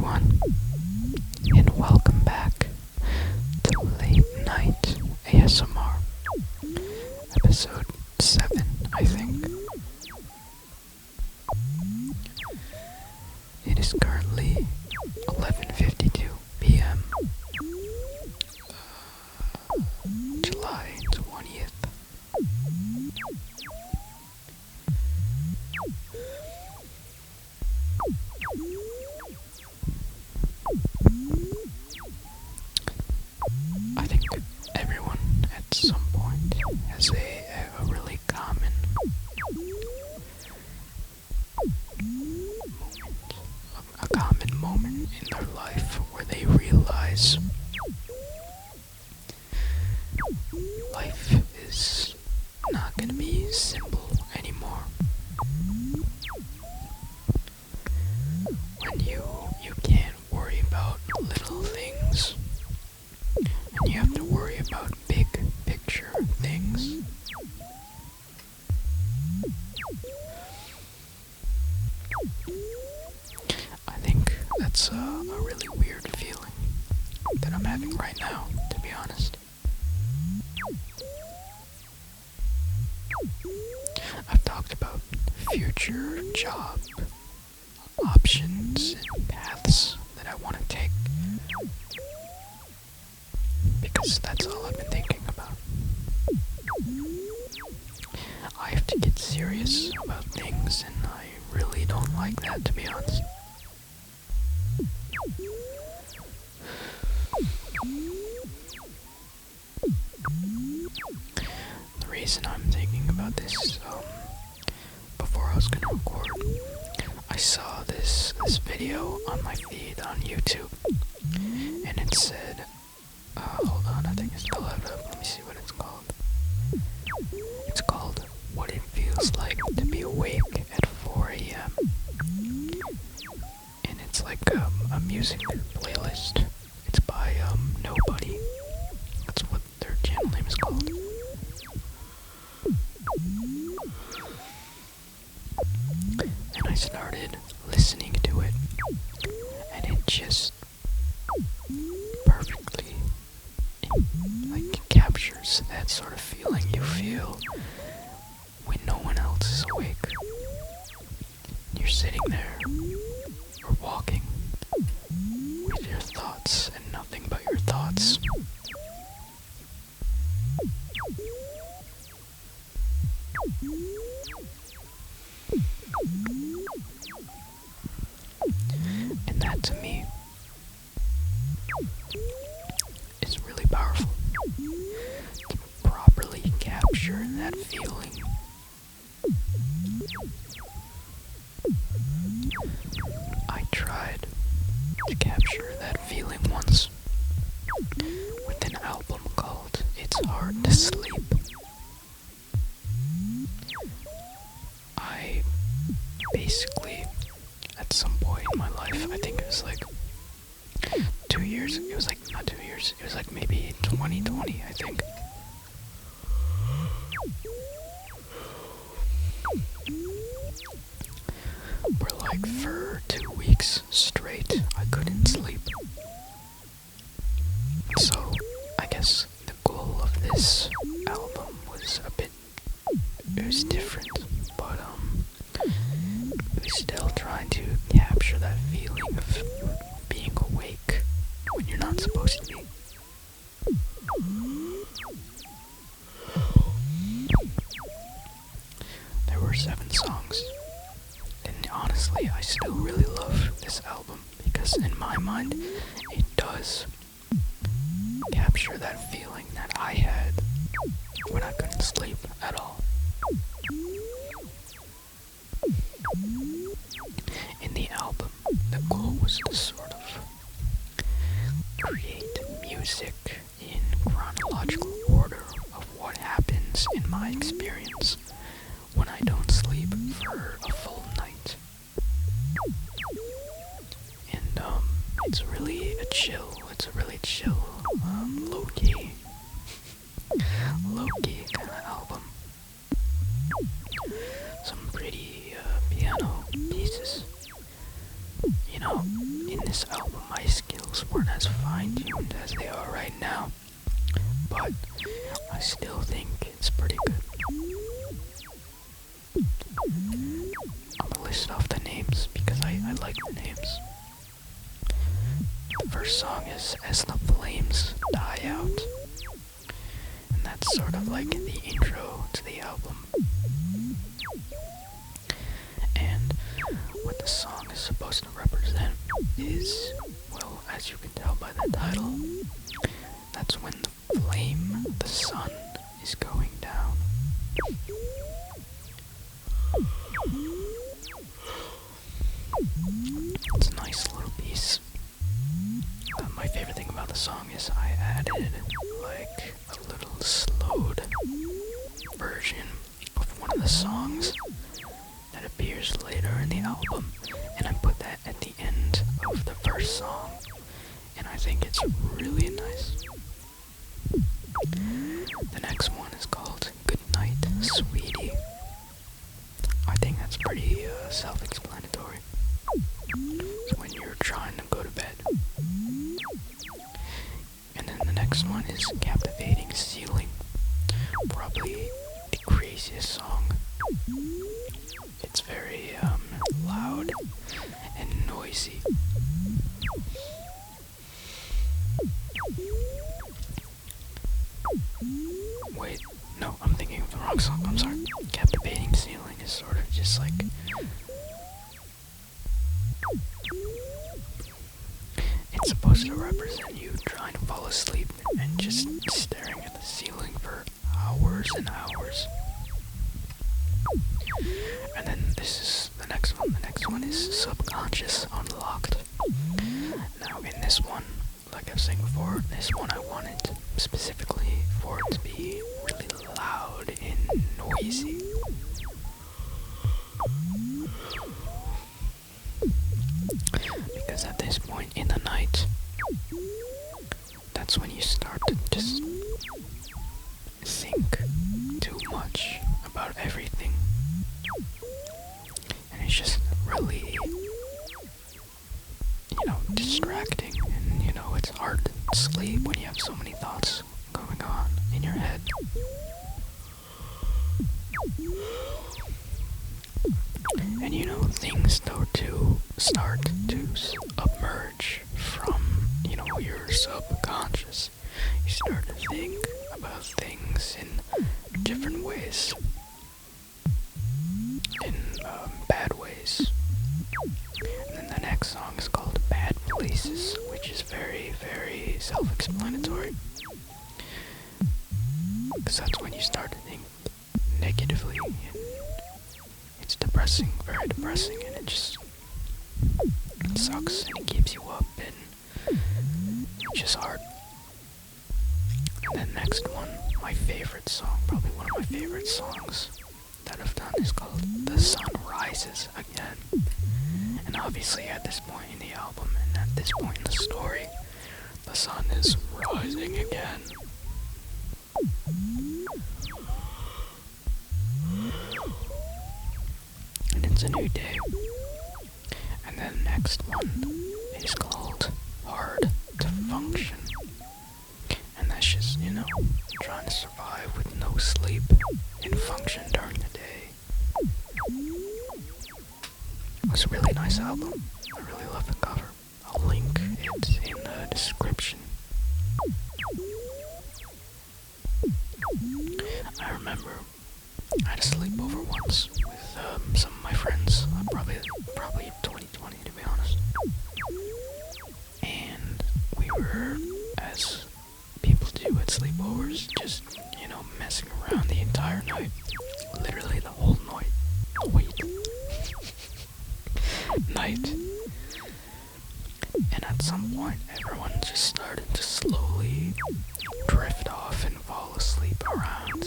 everyone, and welcome back to Late Night ASMR, episode 7, I think. It is currently 11:52 p.m. July 20th. I think everyone at some point has a really common moment in their life where they realize life is not going to be simple anymore. When you can't worry about little things, and you have to worry about big picture things. I think that's a really weird feeling that I'm having right now, to be honest. I've talked about future job options and paths that I want to take, because that's all I've been thinking about. I have to get serious about things, and I really don't like that, to be honest. The reason I'm thinking about this is, before I was gonna record, I saw this video on my feed on YouTube, and it said, hold on, I think I still have it up. Let me see what it's called. It's called What It Feels Like to Be Awake at 4 a.m. And it's like a music playlist. It's by Nobody. That's what their channel name is called. And I started listening to it, and it just perfectly captures that sort of feeling you feel when no one else is awake. You're sitting there or walking with your thoughts and nothing but your thoughts. And that, to me, is really powerful. To properly capture that feeling. I tried to capture that feeling once with an album called It's Hard to Sleep. I basically, at some point in my life, I think it was like 2 years, it was like, not 2 years, it was like maybe 2020, I think. Where like for 2 weeks straight, I couldn't sleep. So, I guess the goal of this album was it was different, but it was still trying to capture that feeling of being awake when you're not supposed to be. There were 7 songs, and honestly, I still really love this album, because in my mind, it does capture that feeling that I had when I couldn't sleep at all. In the album, the goal was to sort of create music in chronological order of what happens in my experience when I don't sleep for a full night. And it's really a chill low-key kind of album. Some pretty piano pieces. You know, in this album, vocals weren't as fine-tuned as they are right now, but I still think it's pretty good. I'm gonna list off the names because I like the names. The first song is As the Flames Die Out, and that's sort of like the intro to the album. And what the song is supposed to represent is, well, as you can tell by the title, that's when the flame, the sun, is going down. It's a nice little piece. My favorite thing about the song is I added like a little slowed version of one of the songs that appears later in the album, and I put that at the end of the first song, and I think it's really nice. The next one is called Good Night, Sweetie. I think that's pretty self-explanatory. It's when you're trying to go to bed. And then the next one is Captivating Ceiling. Probably the craziest song. It's very loud and noisy. Wait, no, I'm thinking of the wrong song. I'm sorry. Captivating Ceiling is sort of just like... It's supposed to represent you trying to fall asleep and just staring at the ceiling for hours and hours. And then this is the next one. The next one is Subconscious Unlocked. Now in this one, like I was saying before, this one I wanted specifically for it to be really loud and noisy. Because at this point in the night, that's when you start to just think too much about everything. And it's just really, distracting. And, it's hard to sleep when you have so many thoughts going on in your head. And things start to emerge from, your subconscious. You start to think about things in different ways. In bad ways. And then the next song is called Bad Places, which is very, very self-explanatory. Because that's when you start to think negatively, and it's depressing, very depressing, and it sucks, and it keeps you up, and it's just hard. And then next one, my favorite song, probably one of my favorite songs that I've done, is called The Sun Rises Again. And obviously at this point in the album, and at this point in the story, the sun is rising again. And it's a new day. And then the next one is called Hard to Function. And that's just, trying to survive with no sleep and function during the day. It was a really nice album. I really love the cover. I'll link it in the description. I remember I had a sleepover once with some of my friends, probably 2020 to be honest. And we were, as people do at sleepovers, just, messing around the entire night. Literally the whole night. Night. And at some point, everyone just started to slowly drift off and fall asleep around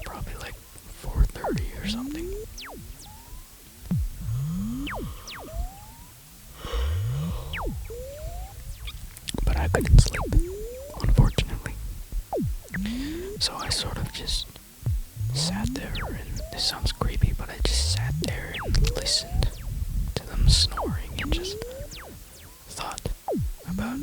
probably like 4:30 or something. But I couldn't sleep, unfortunately. So I sort of just sat there, and this sounds creepy, but I just sat there and listened to them snoring and just thought about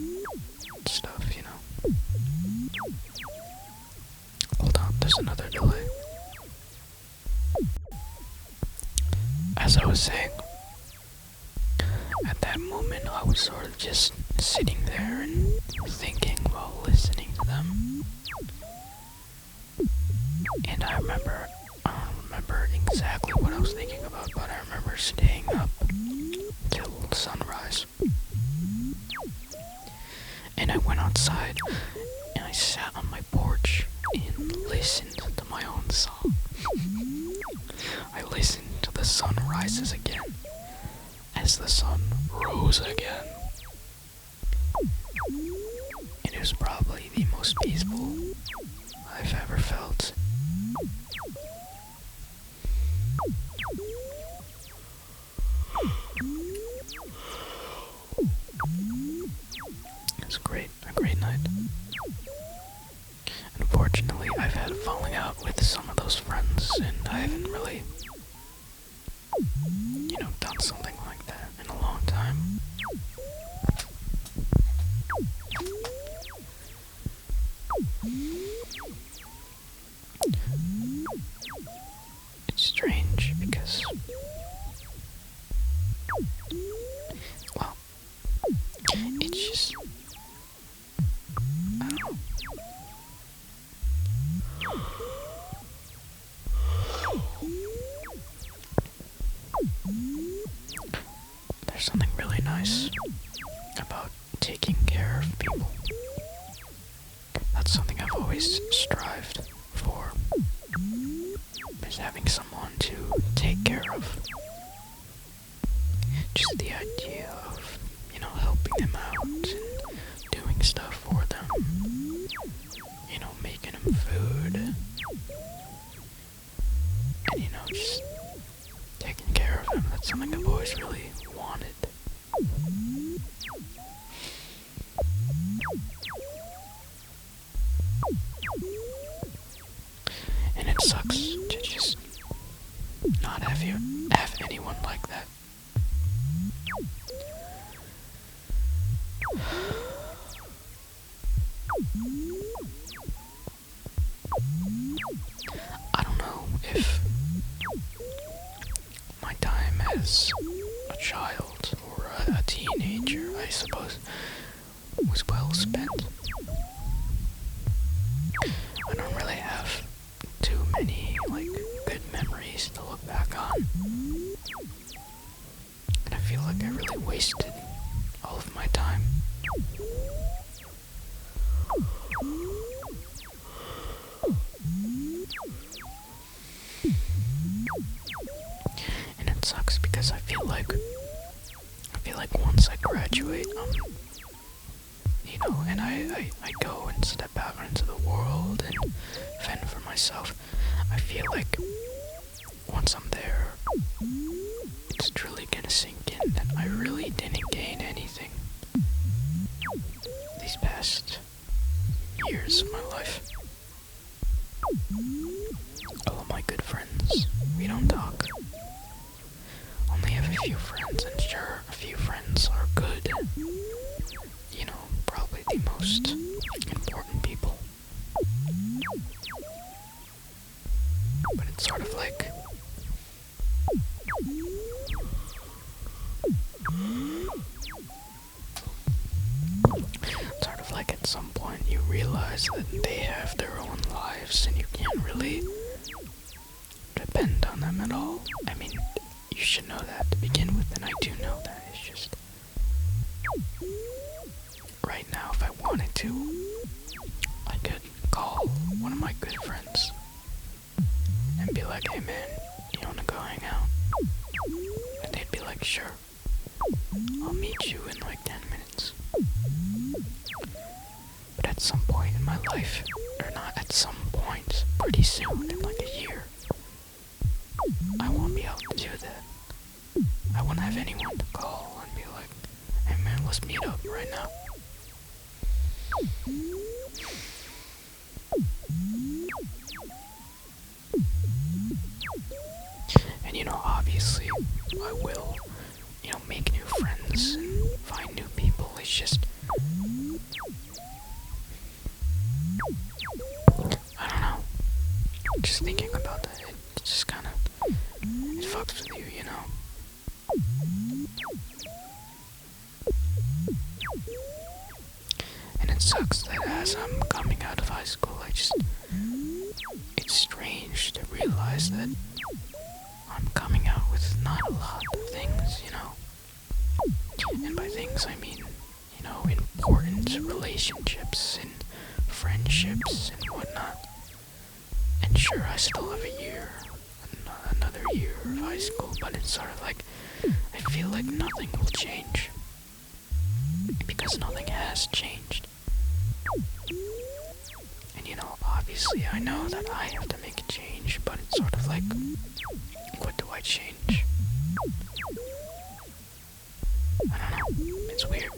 as I was saying, at that moment I was sort of just sitting there and thinking while listening to them. And I don't remember exactly what I was thinking about, but I remember staying up till sunrise. And I went outside and I sat on my porch and listened to my own song. I listened to the sun rises again as the sun rose again. And it was probably the most peaceful I've ever felt. It was a great night. Unfortunately, I've had a falling out with some of those friends, and I haven't really, done something like that in a long time. It's strange because, well, it's just, I don't know. There's something really nice about taking care of people. That's something I've always strived for, is having someone to take care of. Just the idea of, helping them out and doing stuff for them. Making them food. And, just taking care of them. That's something I've always really wanted. And it sucks to just not have anyone like that. I don't know if my time as a child or a teenager, I suppose, was well spent. I don't really have too many, good memories to look back on. And I feel like I really wasted all of my time. And it sucks because I feel like once I graduate, and I go and step out into the world and fend for myself, I feel like once I'm there, it's truly gonna sink in that I really didn't gain anything these past years of my life. All of my good friends, we don't talk. Only have a few friends, and sure, a few friends are good. Probably the most important people. But it's sort of like, at some point you realize that they have their own lives and you can't really depend on them at all. I mean, you should know that to begin with, and I do know that. It's just, right now, if I wanted to, I could call one of my good friends and be like, hey man, you wanna go hang out? And they'd be like, sure, I'll meet you in 10 minutes. But at some point in my life, or not at some point, pretty soon, in a year, I won't be able to do that. I won't have anyone to call and be like, hey man, let's meet up right now. And obviously, I will, make new friends and find new people. It's just, I don't know. Just thinking about that, it just kind of, it fucks with you, And it sucks that as I'm coming out of high school, it's strange to realize that I'm coming out with not a lot of things, you know. And by things I mean, you know, important relationships and friendships and whatnot. And sure, I still have a year, another year of high school, but it's sort of like, I feel like nothing will change. Because nothing has changed. And you know, obviously I know that I have to make a change, but it's sort of like, what do I change? I don't know, it's weird.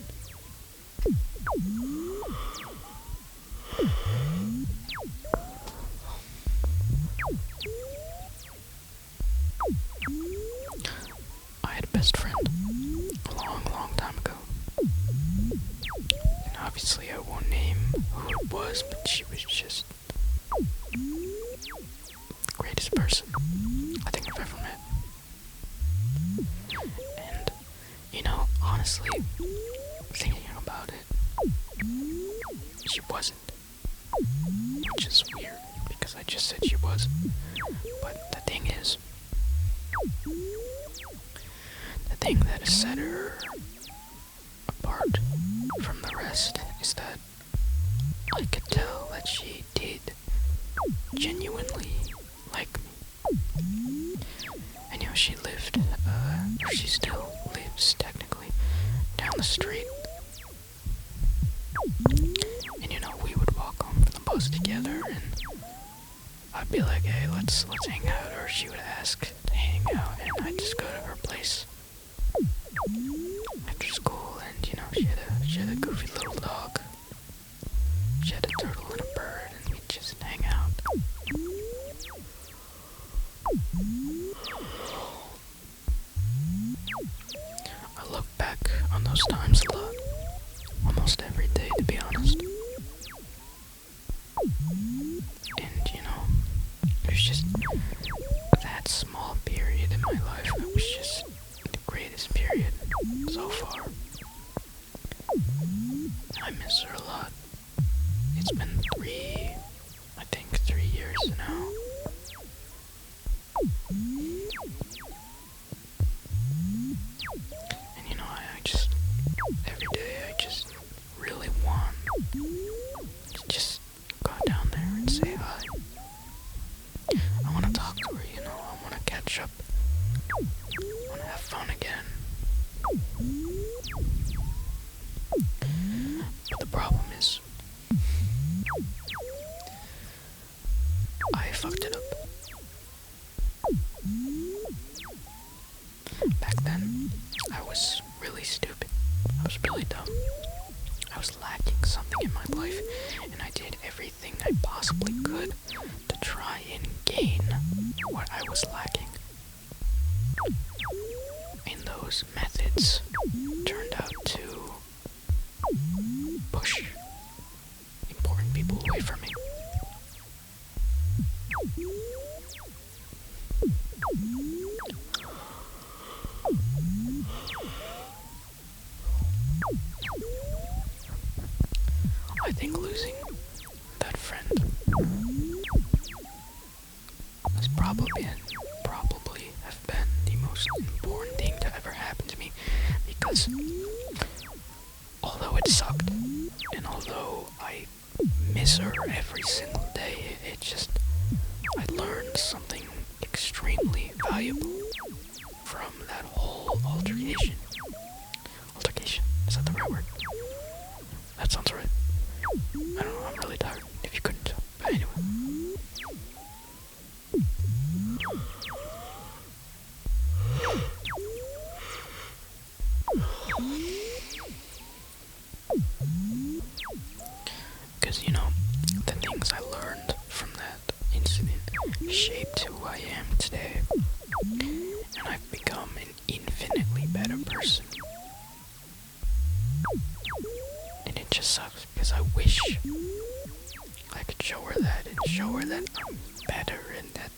I had a best friend a long time ago. And obviously I won't name who it was, but she was just the greatest person I think I've ever met. And, you know, honestly, thinking about it, she wasn't. Which is weird, because I just said she was. But the thing is, the thing that has set her apart from the rest is that I could tell that she did genuinely like me. And you know, she lived, or she still lives technically, down the street. And you know, we would walk home from the bus together, and I'd be like, hey, let's hang out, or she would ask to hang out, and I'd just go to her place after school. And you know, she had a goofy little dog. She had a turtle and a bird, and we'd just hang out. I look back on those times a lot, almost every day, to be honest. And you know, it was just that small period in my life that was just the greatest period so far. I miss her a lot. It's been 3 years now. And you know, I just, every day I just really want to just go down there and say hi. I want to talk to her, you know, I want to catch up. I want to have fun again. But the problem is, I fucked it up. Back then, I was really stupid. I was really dumb. I was lacking something in my life, and I did everything I possibly could to try and gain what I was lacking. And those methods turned out to push important people away from me. I think losing that friend has probably have been the most important thing to ever happen to me, because although it sucked, and although I miss her every single day, I learned something extremely valuable from that whole altercation. Altercation, is that the right word? That sounds right. I don't know, I'm really tired, if you couldn't tell. But anyway. Because, you know, the things I learned from that incident shaped who I am today. And I've become an infinitely better person. And it just sucks, because I wish I could show her that, and show her that I'm better, and that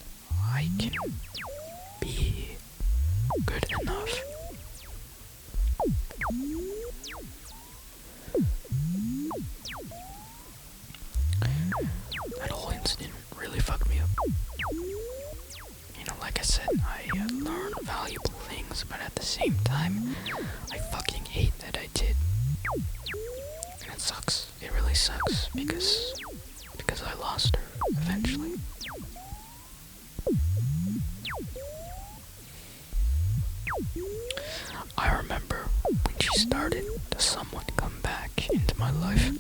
I can be good enough things, but at the same time, I fucking hate that I did. And it sucks. It really sucks because I lost her eventually. I remember when she started to somewhat come back into my life.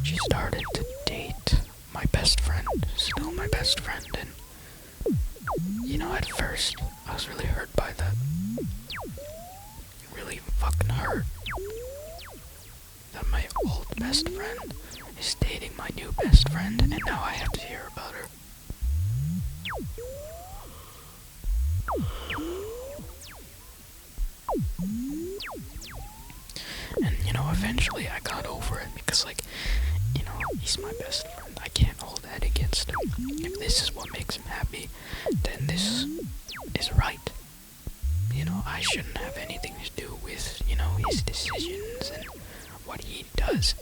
She started to date my best friend, still my best friend, and you know, at first I was really hurt by that. It really fucking hurt that my old best friend is dating my new best friend, and now I have to hear about her. And you know, eventually I got over it because, like, you know, he's my best friend. I can't hold that against him. If this is what makes him happy, then this is right. You know, I shouldn't have anything to do with, you know, his decisions and what he does.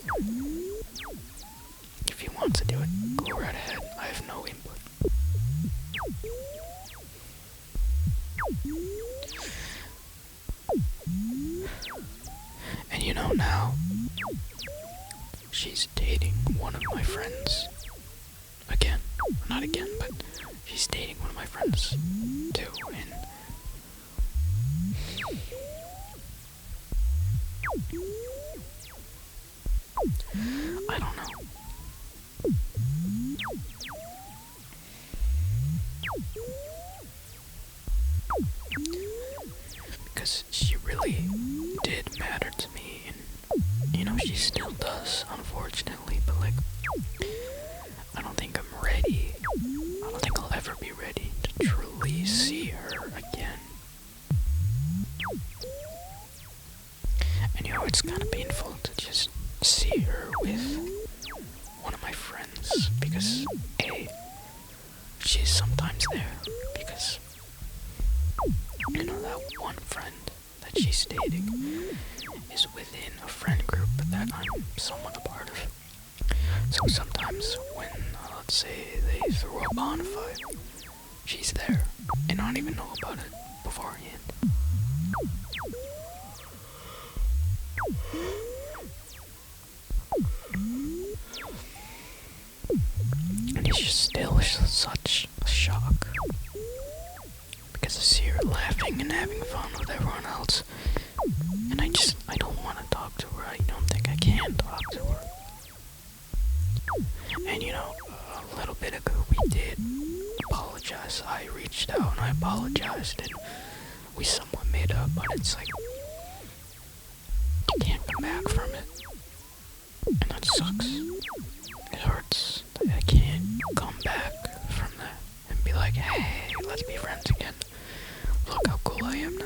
If he wants to do it, go right ahead. I have no input. And you know, now she's dating one of my friends. Again. Not again, but she's dating one of my friends too, and I don't know. Because she really did matter to me, and you know, she still does, unfortunately, but like, I don't think I'm ready. I don't think I'll ever be ready to truly see her again. And you know, it's kind of painful to just see her with one of my friends, because A, she's sometimes there, because you know, that one friend that she's dating is within a friend group that I'm somewhat a part of. So sometimes when, let's say, they throw a bonfire, she's there, and I don't even know about it beforehand. And it's just still such a shock, because I see her laughing and having fun with everyone else, and I don't want to talk to her. I don't think I can talk to her. And you know, a little bit ago we did apologize. I reached out and I apologized, and we somewhat made up, but it's like, you can't come back from it, and that sucks. It hurts that I can't come back from that and be like, hey, let's be friends again. Look how cool I am now.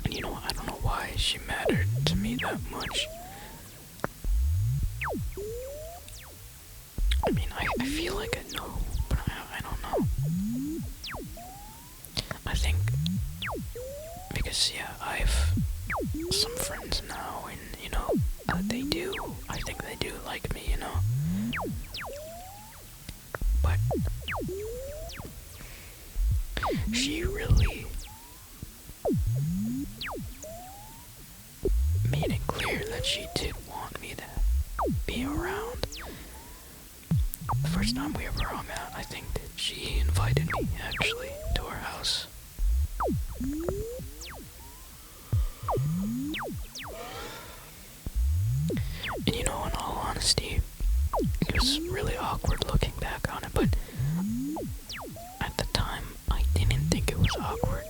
And you know, I don't know why she mattered to me that much. I mean, I feel like I know, but I don't know. I think because, yeah, I've some friends now, and you know, I think they do like me, you know. But she really made it clear that she did want me to be around. The first time we ever hung out, I think that she invited me, actually, to her house. And you know, in all honesty, it was really awkward looking back on it, but at the time, I didn't think it was awkward.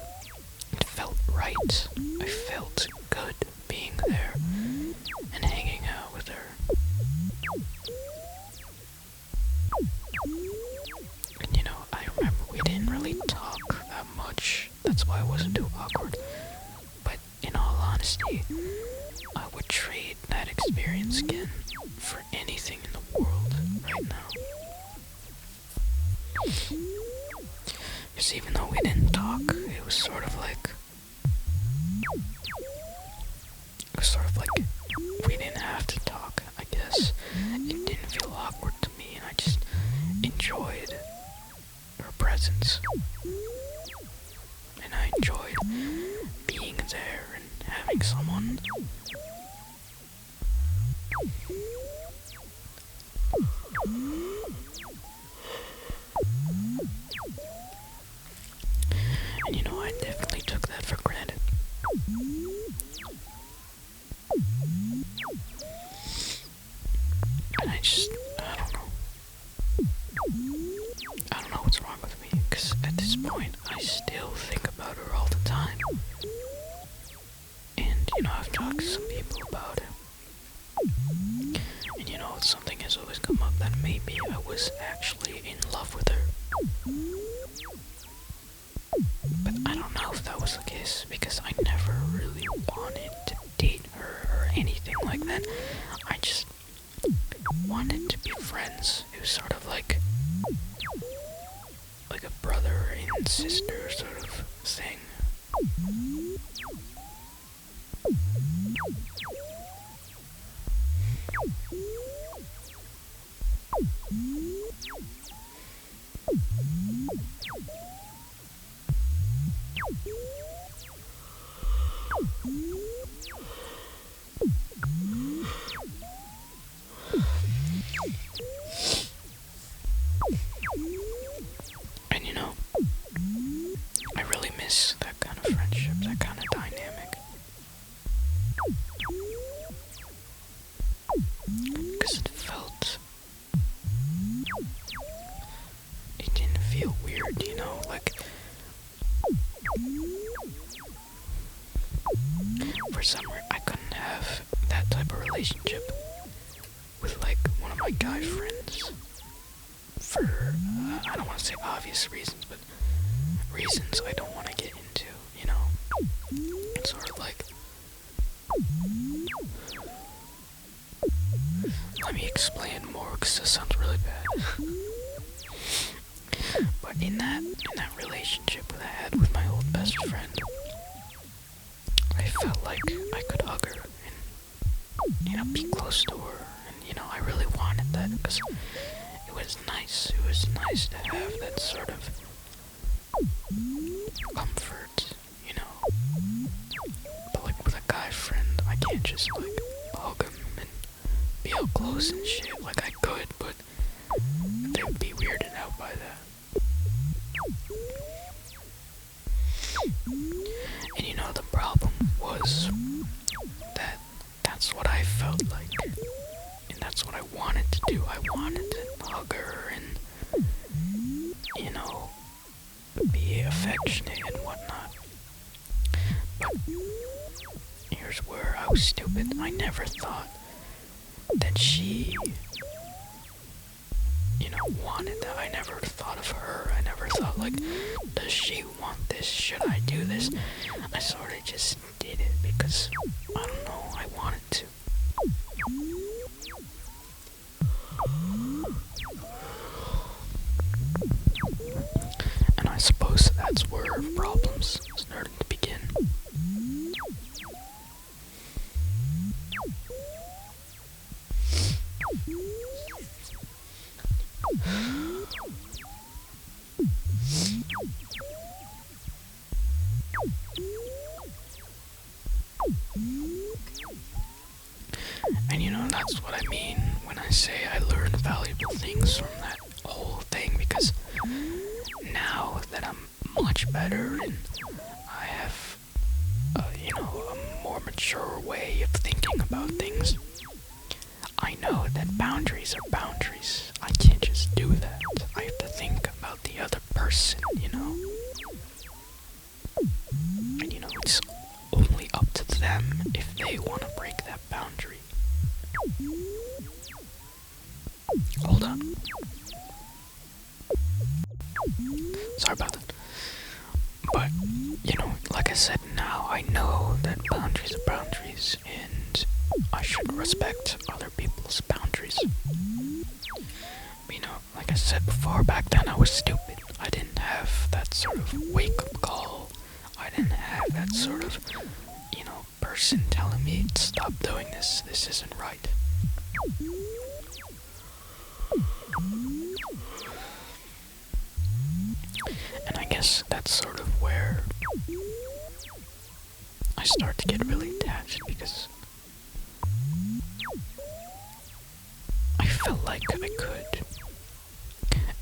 It felt right. I felt good being there and hanging out with her. And you know, I remember we didn't really talk that much. That's why it wasn't too awkward. But in all honesty, I would trade that experience again for anything in the world right now. Because even though we didn't talk, it was sort of like And you know, I definitely took that for granted. And I don't know. I don't know what's wrong with me, because at this point, I still think about her all the time. And, you know, I've talked to some people about it. And, you know, something has always come up that maybe I was actually in love with her. But I don't know if that was the case, because I never really wanted to date her or anything like that. I just wanted to be friends. It was sort of like a brother and sister sort of thing. And you know, I really miss that kind of friendship, that kind of dynamic. Because it didn't feel weird, you know, like, for some reason, I couldn't have that type of relationship with, like, one of my guy friends. For, I don't want to say obvious reasons, but reasons I don't want to get into, you know? It's sort of like, let me explain more, because this sounds really bad. But in that relationship that I had with my old best friend, I felt like I could hug her and, you know, be close to her, and, you know, I really wanted that, because it was nice to have that sort of comfort, you know. But like with a guy friend, I can't just like hug him and be all close and shit. Like I could, but they would be weirded out by that. And you know, the problem was that that's what I felt like, and that's what I wanted to do. I wanted to hug her and, you know, be affectionate and whatnot. But here's where I was stupid. I never thought that she, you know, wanted that. I never thought of her. I never thought, like, does she want this? Should I do this? I sort of just did it because, I don't know, I wanted to. And I suppose that's where problems started to begin. And you know, that's what I mean when I say I learned valuable things from that whole thing, because now that I'm much better and I have, you know, a more mature way of thinking about things, I know that boundaries are boundaries. I can't just do that. I have to think about the other person, you know? And you know, it's only up to them if they want to break that boundary. Hold on. Sorry about that. But, you know, like I said, now I know that boundaries are boundaries, and I should respect other people's boundaries. But, you know, like I said before, back then I was stupid. I didn't have that sort of wake-up call. I didn't have that sort of, you know, person telling me, stop doing this, this isn't right. And I guess that's sort of where I start to get really attached, because felt like I could.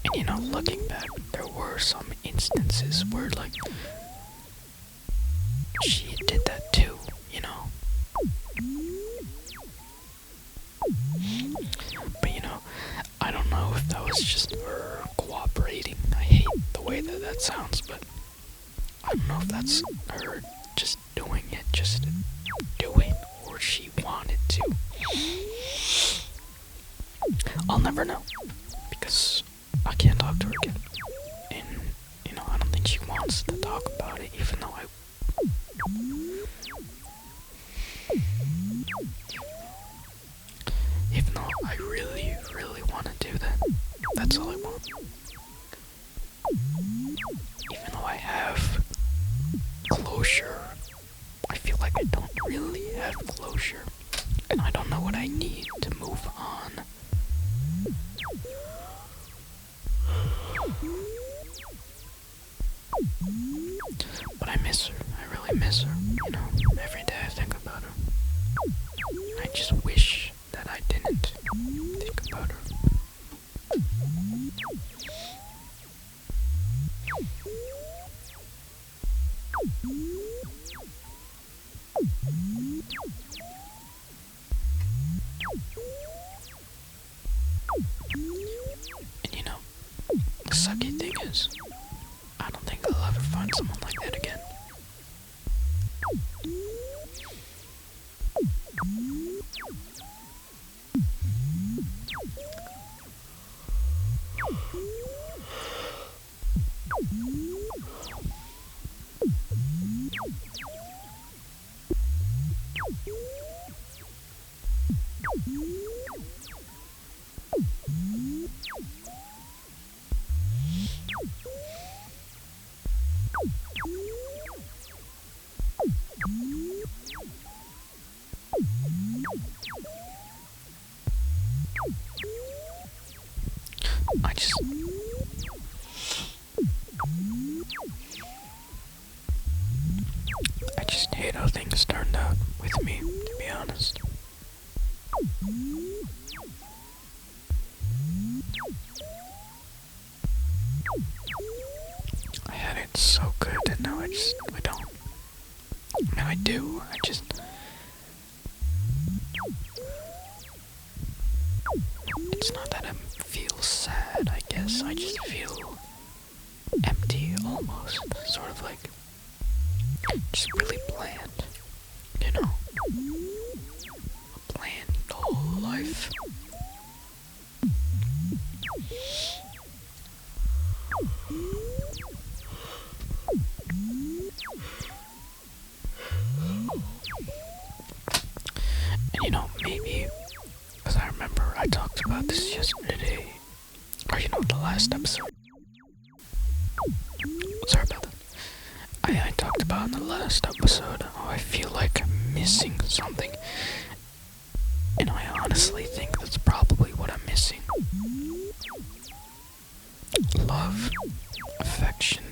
And you know, looking back, there were some instances where like she did that too, you know. But you know, I don't know if that was just her cooperating. I hate the way that that sounds, but I don't know if that's her just doing it, just to do it, or she wanted to. I'll never know, because I can't talk to her again. And, you know, I don't think she wants to talk about it, even though I really, really want to do that. That's all I want. Even though I have closure, I feel like I don't really have closure. And I don't know what I need to move on. But I miss her. I really miss her. You know, every day I think about her. I just wish that I didn't think about her. And you know, the sucky thing is, I don't think I'll ever find someone like that again. I just hate how things turned out with me, to be honest. I had it so good, and now I don't. I mean, I do, it's not that I feel sad, I guess, I just feel empty, almost, sort of like, just really bland, you know, a bland whole life. And you know, maybe, because I remember I talked about this yesterday, or you know, the last episode. Sorry about that. I talked about in the last episode how I feel like I'm missing something. And I honestly think that's probably what I'm missing. Love, affection.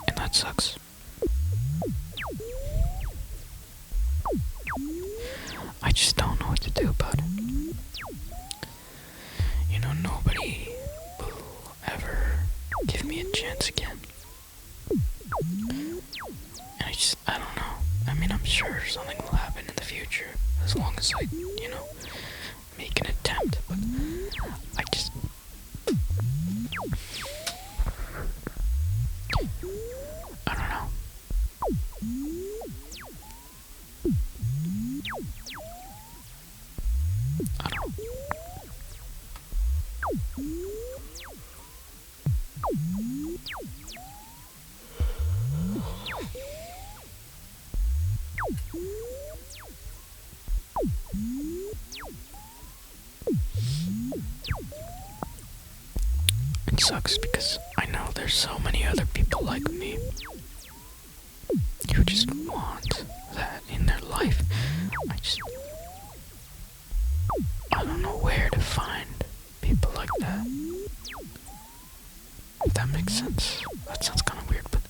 And that sucks. I just don't know what to do about it. You know, nobody will ever give me a chance again. And I don't know. I mean, I'm sure something will happen in the future, as long as I, you know, make an attempt, but I just... I don't know. I don't know. It sucks because I know there's so many other people like me who just want that in their life. I don't know where to find that. If that makes sense. That sounds kind of weird, but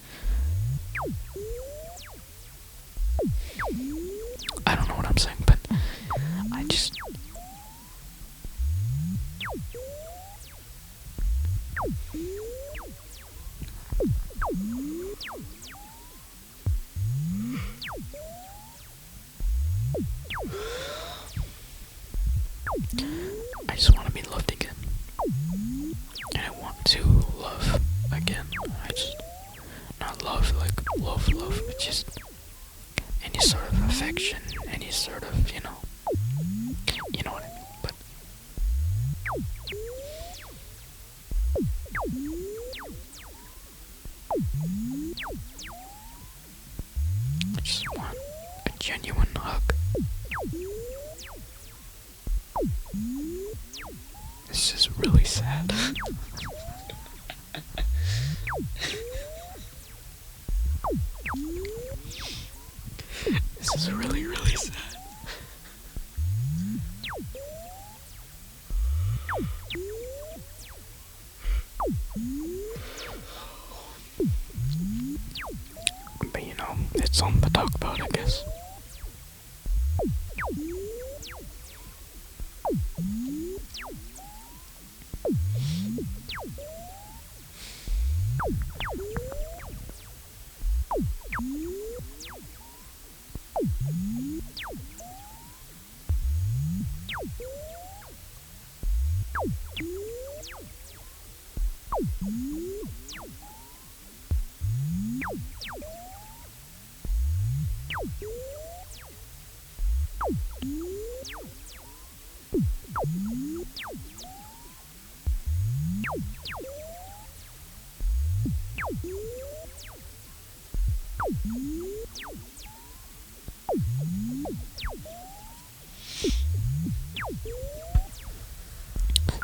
I don't know what I'm saying, but I just want to be loved again. And I want to love again. I just, not love like love, but just any sort of affection, any sort of, you know what I mean, but I just want a genuine hug. This is really sad. This is really, really sad. But you know, it's something to talk about, I guess.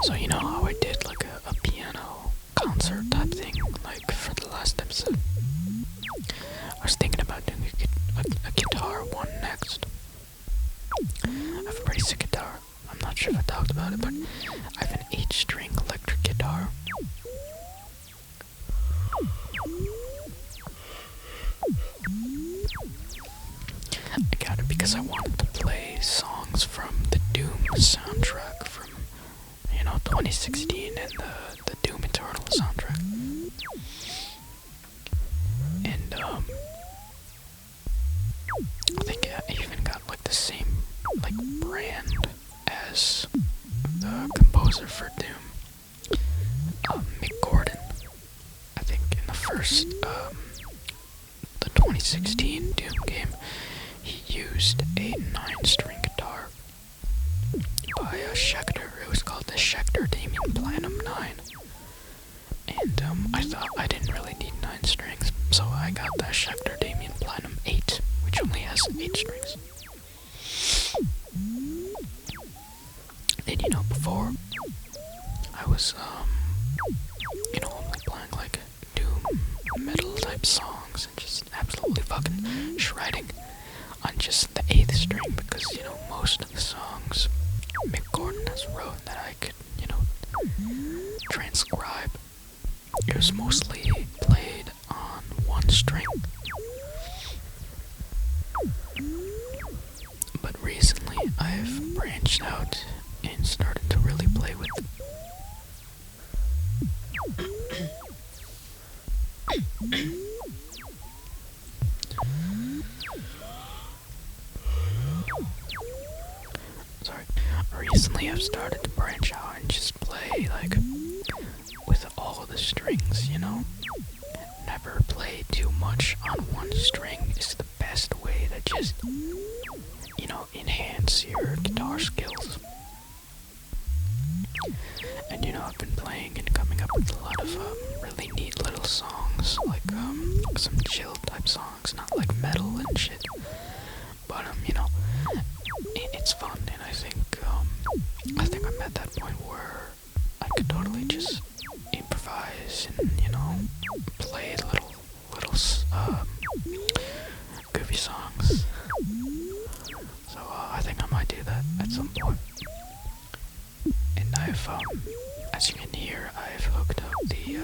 So you know how I did like a piano concert type thing, like for the last episode? I was thinking about doing a guitar one next. I have a pretty sick guitar. I'm not sure if I talked about it, but I have an 8-string electric guitar. I got it because I wanted to play songs from the Doom soundtrack from 2016 and the Doom Eternal soundtrack. And I think I even got like the same like brand as the composer for Doom, Mick Gordon. I think in the first the 2016 Doom game, he used a 9-string guitar by a Schecter. It was called the Schecter Damien Platinum 9. And I thought I didn't really need 9 strings, so I got the Schecter Damien Platinum 8, which only has 8 strings. And before I was only playing like doom metal type songs and just absolutely fucking shredding on just the 8th string, because most of the songs Mick Gordon has wrote that I could transcribe. It was mostly played on 1 string. But recently I've branched out and started to really play with Recently I've started to branch out and just play like with all the strings, Never play too much on 1 string is the best way to just, enhance your guitar skills. And I've been playing and coming up with a lot of really neat little songs, like some chill type songs, not like metal and shit. But it's fun, and I think I'm at that point where I could totally just improvise and play little goofy songs. So I think I might do that at some point. And I've as you can hear, I've hooked up the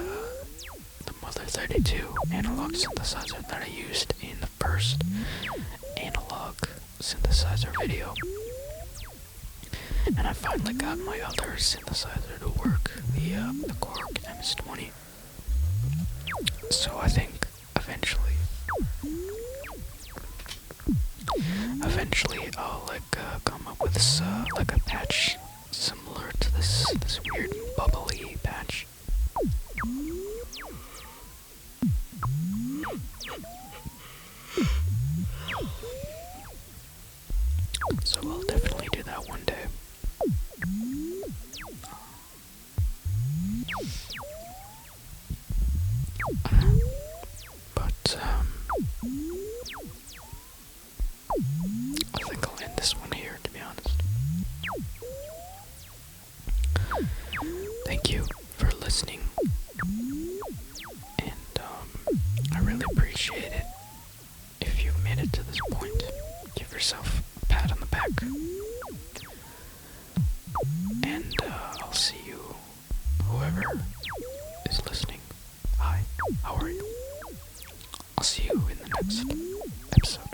Mother 32 analog synthesizer that I used in the first analog synthesizer video. And I finally got my other synthesizer to work, the Korg MS-20. So I think eventually I'll come up with like a patch similar to this weird bubbly patch. So I'll definitely do that one day. But I think I'll end this one here, to be honest. Thank you for listening, and I really appreciate it. If you've made it to this point, give yourself a pat on the back. And I'll see you, whoever is listening. Hi, how are you? I'll see you in the next episode.